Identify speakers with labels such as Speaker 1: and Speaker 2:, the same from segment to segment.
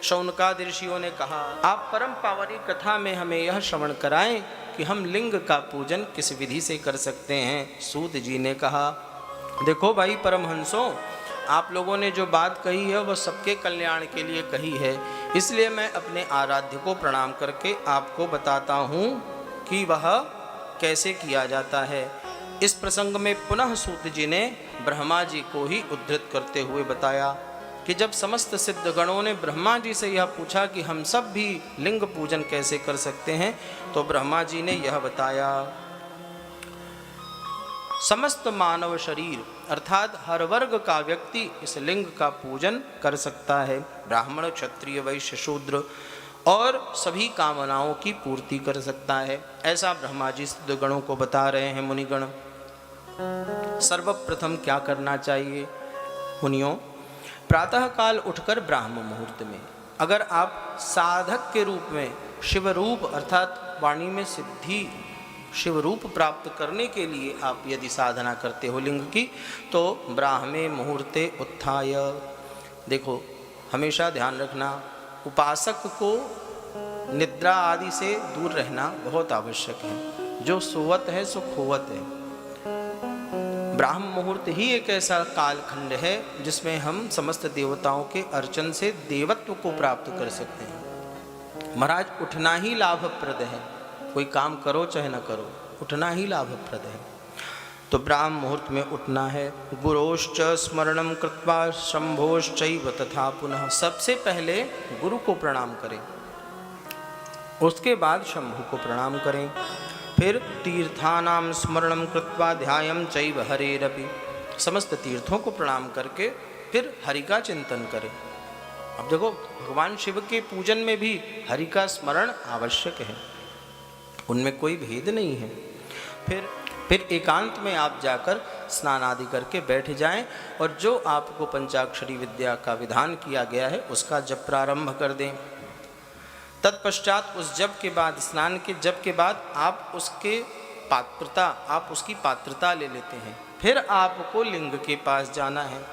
Speaker 1: शौनकादि ऋषियों ने कहा, आप परम पावनी कथा में हमें यह श्रवण कराएं कि हम लिंग का पूजन किस विधि से कर सकते हैं। सूत जी ने कहा, देखो भाई परमहंसों, आप लोगों ने जो बात कही है वह सबके कल्याण के लिए कही है, इसलिए मैं अपने आराध्य को प्रणाम करके आपको बताता हूँ कि वह कैसे किया जाता है। इस प्रसंग में पुनः सूत जी ने ब्रह्मा जी को ही उद्धृत करते हुए बताया कि जब समस्त सिद्धगणों ने ब्रह्मा जी से यह पूछा कि हम सब भी लिंग पूजन कैसे कर सकते हैं, तो ब्रह्मा जी ने यह बताया, समस्त मानव शरीर अर्थात हर वर्ग का व्यक्ति इस लिंग का पूजन कर सकता है। ब्राह्मण, क्षत्रिय, वैश्य, शूद्र और सभी कामनाओं की पूर्ति कर सकता है। ऐसा ब्रह्मा जी सिद्धगणों को बता रहे हैं। मुनिगण, सर्वप्रथम क्या करना चाहिए? मुनियों, प्रातः काल उठकर ब्राह्म मुहूर्त में अगर आप साधक के रूप में शिवरूप अर्थात वाणी में सिद्धि शिवरूप प्राप्त करने के लिए आप यदि साधना करते हो लिंग की, तो ब्राह्मे मुहूर्ते उत्थाय। देखो, हमेशा ध्यान रखना, उपासक को निद्रा आदि से दूर रहना बहुत आवश्यक है। जो सोवत है सो खोवत है। ब्राह्म मुहूर्त ही एक ऐसा कालखंड है जिसमें हम समस्त देवताओं के अर्चन से देवत्व को प्राप्त कर सकते हैं। महाराज, उठना ही लाभप्रद है। कोई काम करो चाहे न करो, उठना ही लाभप्रद है। तो ब्राह्म मुहूर्त में उठना है। गुरोश्च स्मरणं कृत्वा शंभोश्चैव तथा पुनः। सबसे पहले गुरु को प्रणाम करें, उसके बाद शंभु को प्रणाम करें। फिर तीर्थानां स्मरणं कृत्वा ध्यायं चैव हरेरपि। समस्त तीर्थों को प्रणाम करके फिर हरि का चिंतन करें। अब देखो, भगवान शिव के पूजन में भी हरि का स्मरण आवश्यक है, उनमें कोई भेद नहीं है। फिर एकांत में आप जाकर स्नान आदि करके बैठ जाएं और जो आपको पंचाक्षरी विद्या का विधान किया गया है उसका जप प्रारंभ कर दें। तत्पश्चात उस जप के बाद, स्नान के जप के बाद आप उसकी पात्रता ले लेते हैं। फिर आपको लिंग के पास जाना है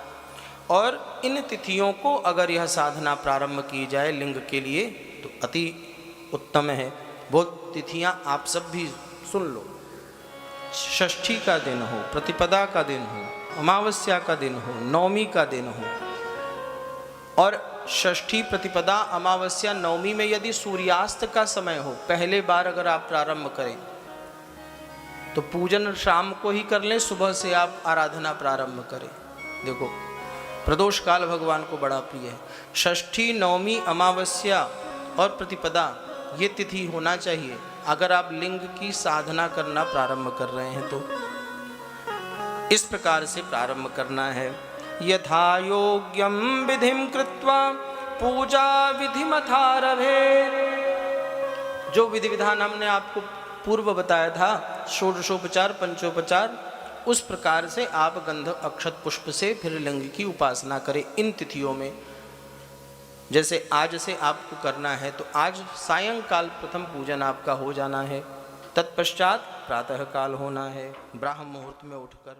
Speaker 1: और इन तिथियों को अगर यह साधना प्रारंभ की जाए लिंग के लिए तो अति उत्तम है। वो तिथियां आप सब भी सुन लो। षष्ठी का दिन हो, प्रतिपदा का दिन हो, अमावस्या का दिन हो, नवमी का दिन हो। और षष्ठी, प्रतिपदा, अमावस्या, नवमी में यदि सूर्यास्त का समय हो, पहले बार अगर आप प्रारंभ करें तो पूजन शाम को ही कर लें, सुबह से आप आराधना प्रारंभ करें। देखो, प्रदोष काल भगवान को बड़ा प्रिय है। षष्ठी, नवमी, अमावस्या और प्रतिपदा ये तिथि होना चाहिए अगर आप लिंग की साधना करना प्रारंभ कर रहे हैं तो। इस प्रकार से प्रारंभ करना है। यथा योग्यं विधिं कृत्वा पूजा विधिमथारभे। जो विधि विधान हमने आपको पूर्व बताया था, षोडशोपचार, पंचोपचार, उस प्रकार से आप गंध अक्षत पुष्प से फिर लिंग की उपासना करें इन तिथियों में। जैसे आज से आपको करना है तो आज सायंकाल प्रथम पूजन आपका हो जाना है। तत्पश्चात प्रातः काल होना है। ब्राह्म मुहूर्त में उठकर